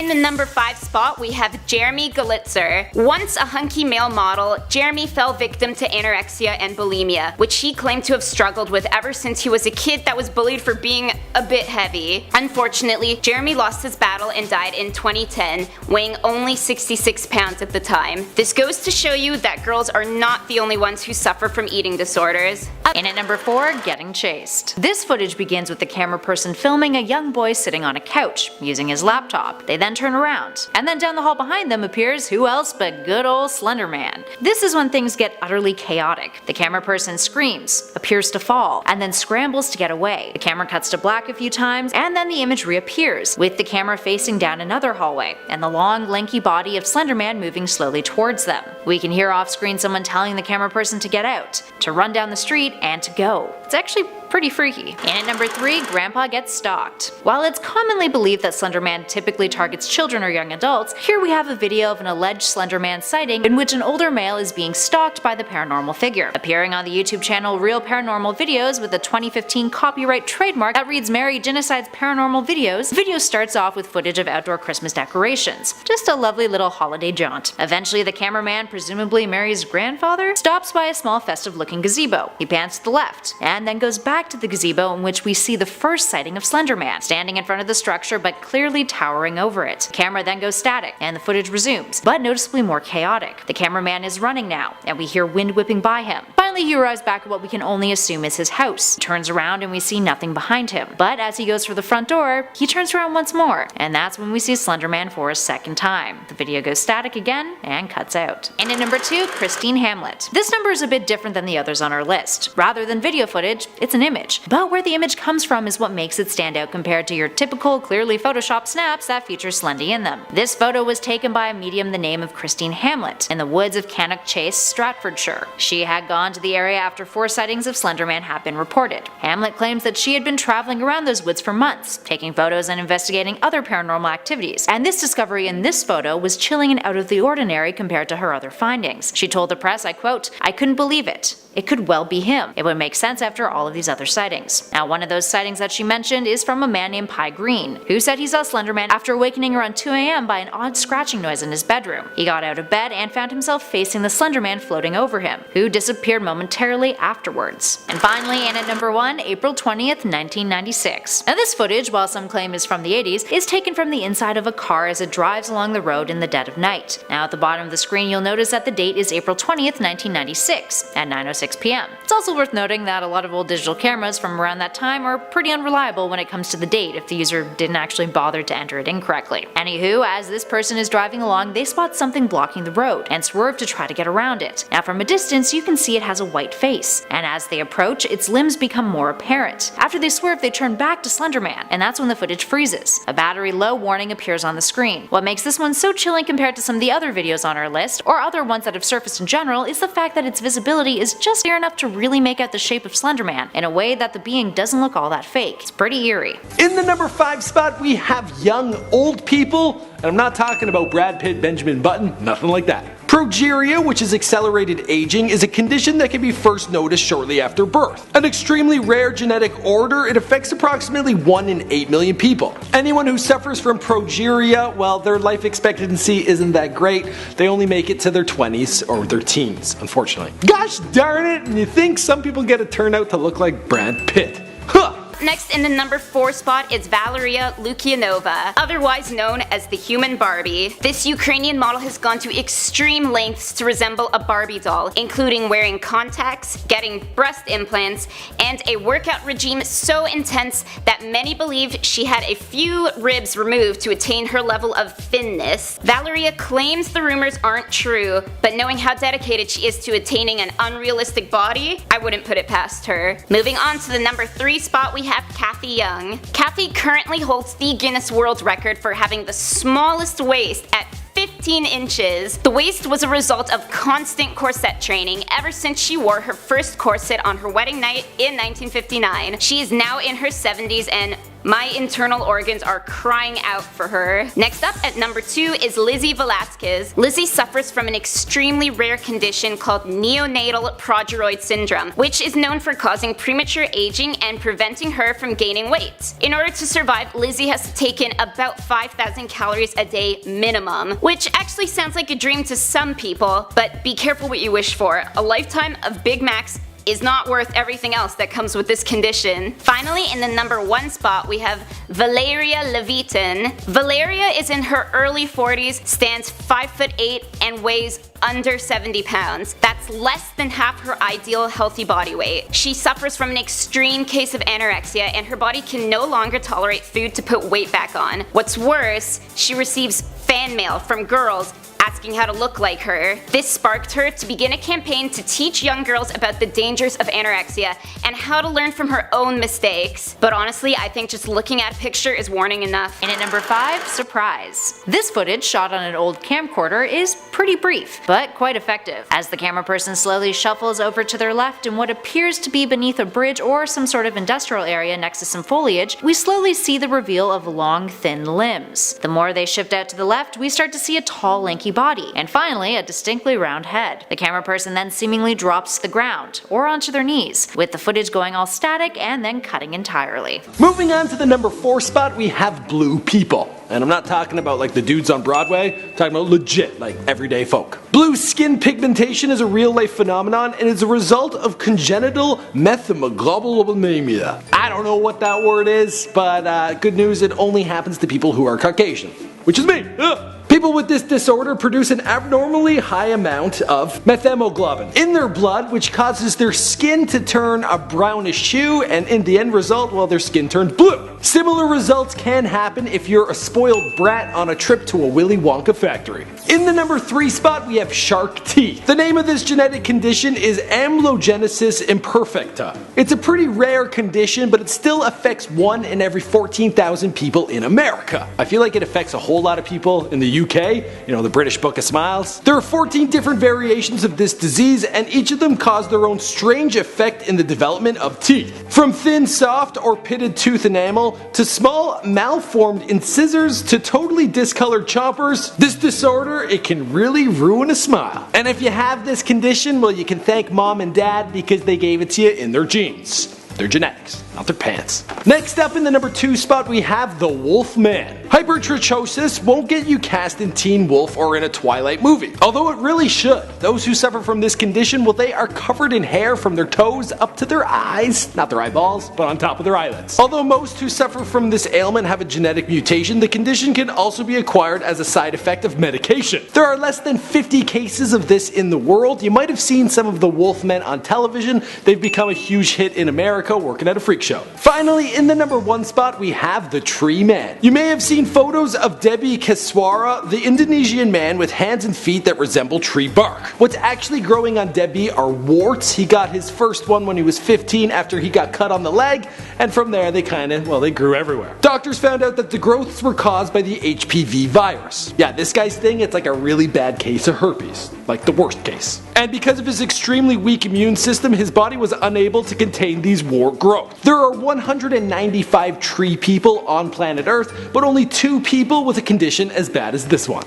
the number 5 spot, we have Jeremy Galitzer. Once a hunky male model, Jeremy fell victim to anorexia and bulimia, which he claimed to have struggled with ever since he was a kid that was bullied for being a bit heavy. Unfortunately, Jeremy lost his battle and died in 2010, weighing only 66 pounds at the time. This goes to show you that girls are not the only ones who suffer from eating disorders. In at number 4, getting chased. This footage begins with the camera person filming a young boy sitting on a couch, using his laptop. They then turn around, and then down the hall behind them appears who else but good old Slender Man. This is when things get utterly chaotic. The camera person screams, appears to fall, and then scrambles to get away. The camera cuts to black a few times, and then the image reappears, with the camera facing down another hallway, and the long, lanky body of Slender Man moving slowly towards them. We can hear off screen someone telling the camera person to get out, to run down the street, and to go. It's actually pretty freaky. And at number 3, Grandpa gets stalked. While it's commonly believed that Slender Man typically targets children or young adults, here we have a video of an alleged Slender Man sighting in which an older male is being stalked by the paranormal figure. Appearing on the YouTube channel Real Paranormal Videos with a 2015 copyright trademark that reads Mary Genocide's Paranormal Videos, the video starts off with footage of outdoor Christmas decorations. Just a lovely little holiday jaunt. Eventually the cameraman, presumably Mary's grandfather, stops by a small festive looking gazebo. He pans to the left, and then goes back to the gazebo in which we see the first sighting of Slender Man, standing in front of the structure but clearly towering over it. The camera then goes static, and the footage resumes, but noticeably more chaotic. The cameraman is running now, and we hear wind whipping by him. Finally he arrives back at what we can only assume is his house. He turns around and we see nothing behind him, but as he goes for the front door, he turns around once more, and that's when we see Slender Man for a second time. The video goes static again, and cuts out. And at number 2, Christine Hamlett. This number is a bit different than the others on our list. Rather than video footage, it's an image. But where the image comes from is what makes it stand out compared to your typical clearly photoshopped snaps that feature Slendy in them. This photo was taken by a medium the name of Christine Hamlett in the woods of Cannock Chase, Stratfordshire. She had gone to the area after 4 sightings of Slender Man had been reported. Hamlett claims that she had been traveling around those woods for months, taking photos and investigating other paranormal activities, and this discovery in this photo was chilling and out of the ordinary compared to her other findings. She told the press, I quote, "I couldn't believe it. It could well be him. It would make sense after all of these other sightings." Now one of those sightings that she mentioned is from a man named Pi Green, who said he saw Slender Man after awakening around 2 AM by an odd scratching noise in his bedroom. He got out of bed and found himself facing the Slender Man floating over him, who disappeared momentarily afterwards. And finally, and at number 1, April 20th, 1996. Now this footage, while some claim is from the 80s, is taken from the inside of a car as it drives along the road in the dead of night. Now at the bottom of the screen you'll notice that the date is April 20th, 1996 at 9:06 p.m. It's also worth noting that a lot of old digital cameras from around that time are pretty unreliable when it comes to the date if the user didn't actually bother to enter it incorrectly. Anywho, as this person is driving along, they spot something blocking the road and swerve to try to get around it. Now from a distance you can see it has a white face, and as they approach, its limbs become more apparent. After they swerve, they turn back to Slender Man, and that's when the footage freezes. A battery low warning appears on the screen. What makes this one so chilling compared to some of the other videos on our list, or other ones that have surfaced in general, is the fact that its visibility is just clear enough to really make out the shape of Slender Man in a way that the being doesn't look all that fake. It's pretty eerie. In the number 5 spot we have young old people, and I'm not talking about Brad Pitt, Benjamin Button, nothing like that. Progeria, which is accelerated aging, is a condition that can be first noticed shortly after birth. An extremely rare genetic order, it affects approximately 1 in 8 million people. Anyone who suffers from progeria, well, their life expectancy isn't that great. They only make it to their 20s or their teens, unfortunately. Gosh darn it, and you think some people get a turnout to look like Brad Pitt. Huh! Next in the number 4 spot is Valeria Lukyanova, otherwise known as the Human Barbie. This Ukrainian model has gone to extreme lengths to resemble a Barbie doll, including wearing contacts, getting breast implants, and a workout regime so intense that many believe she had a few ribs removed to attain her level of thinness. Valeria claims the rumors aren't true, but knowing how dedicated she is to attaining an unrealistic body, I wouldn't put it past her. Moving on to the number 3 spot, we have Kathy Young. Kathy currently holds the Guinness World Record for having the smallest waist at 15 inches. The waist was a result of constant corset training ever since she wore her first corset on her wedding night in 1959. She is now in her 70s and My internal organs are crying out for her. Next up at number 2 is Lizzie Velasquez. Lizzie suffers from an extremely rare condition called neonatal progeroid syndrome, which is known for causing premature aging and preventing her from gaining weight. In order to survive, Lizzie has to take in about 5,000 calories a day minimum, which actually sounds like a dream to some people, but be careful what you wish for. A lifetime of Big Macs is not worth everything else that comes with this condition. Finally, in the number 1 spot, we have Valeria Lukyanova. Valeria is in her early 40s, stands 5'8", and weighs under 70 pounds. That's less than half her ideal healthy body weight. She suffers from an extreme case of anorexia, and her body can no longer tolerate food to put weight back on. What's worse, she receives fan mail from girls asking how to look like her. This sparked her to begin a campaign to teach young girls about the dangers of anorexia and how to learn from her own mistakes. But honestly, I think just looking at a picture is warning enough. And at number 5, surprise. This footage, shot on an old camcorder, is pretty brief, but quite effective. As the camera person slowly shuffles over to their left in what appears to be beneath a bridge or some sort of industrial area next to some foliage, we slowly see the reveal of long, thin limbs. The more they shift out to the left, we start to see a tall, lanky body, and finally a distinctly round head. The camera person then seemingly drops to the ground, or onto their knees, with the footage going all static and then cutting entirely. Moving on to the number 4 spot, we have blue people. And I'm not talking about like the dudes on Broadway, I'm talking about legit, like everyday folk. Blue skin pigmentation is a real life phenomenon and is a result of congenital methemoglobinemia. I don't know what that word is, but good news, it only happens to people who are Caucasian, which is me. Ugh. People with this disorder produce an abnormally high amount of methemoglobin in their blood, which causes their skin to turn a brownish hue, and in the end result, well, their skin turns blue. Similar results can happen if you're a spoiled brat on a trip to a Willy Wonka factory. In the number 3 spot, we have shark teeth. The name of this genetic condition is amyogenesis imperfecta. It's a pretty rare condition, but it still affects 1 in every 14,000 people in America. I feel like it affects a whole lot of people in the UK, you know, the British Book of Smiles. There are 14 different variations of this disease, and each of them cause their own strange effect in the development of teeth. From thin, soft, or pitted tooth enamel, to small, malformed incisors, to totally discolored choppers, this disorder, it can really ruin a smile. And if you have this condition, well, you can thank mom and dad because they gave it to you in their genes. Their genetics, not their pants. Next up in the number 2 spot, we have the Wolf Man. Hypertrichosis won't get you cast in Teen Wolf or in a Twilight movie, although it really should. Those who suffer from this condition, well, they are covered in hair from their toes up to their eyes, not their eyeballs, but on top of their eyelids. Although most who suffer from this ailment have a genetic mutation, the condition can also be acquired as a side effect of medication. There are less than 50 cases of this in the world. You might have seen some of the Wolfmen on television. They've become a huge hit in America, working at a freak show. Finally, in the number 1 spot, we have the Tree Man. You may have seen photos of Debbie Keswara, the Indonesian man with hands and feet that resemble tree bark. What's actually growing on Debbie are warts. He got his first one when he was 15 after he got cut on the leg, and from there they they grew everywhere. Doctors found out that the growths were caused by the HPV virus. Yeah, this guy's thing, it's like a really bad case of herpes, like the worst case. And because of his extremely weak immune system, his body was unable to contain these wart growth. There are 195 tree people on planet Earth, but only 2 people with a condition as bad as this one.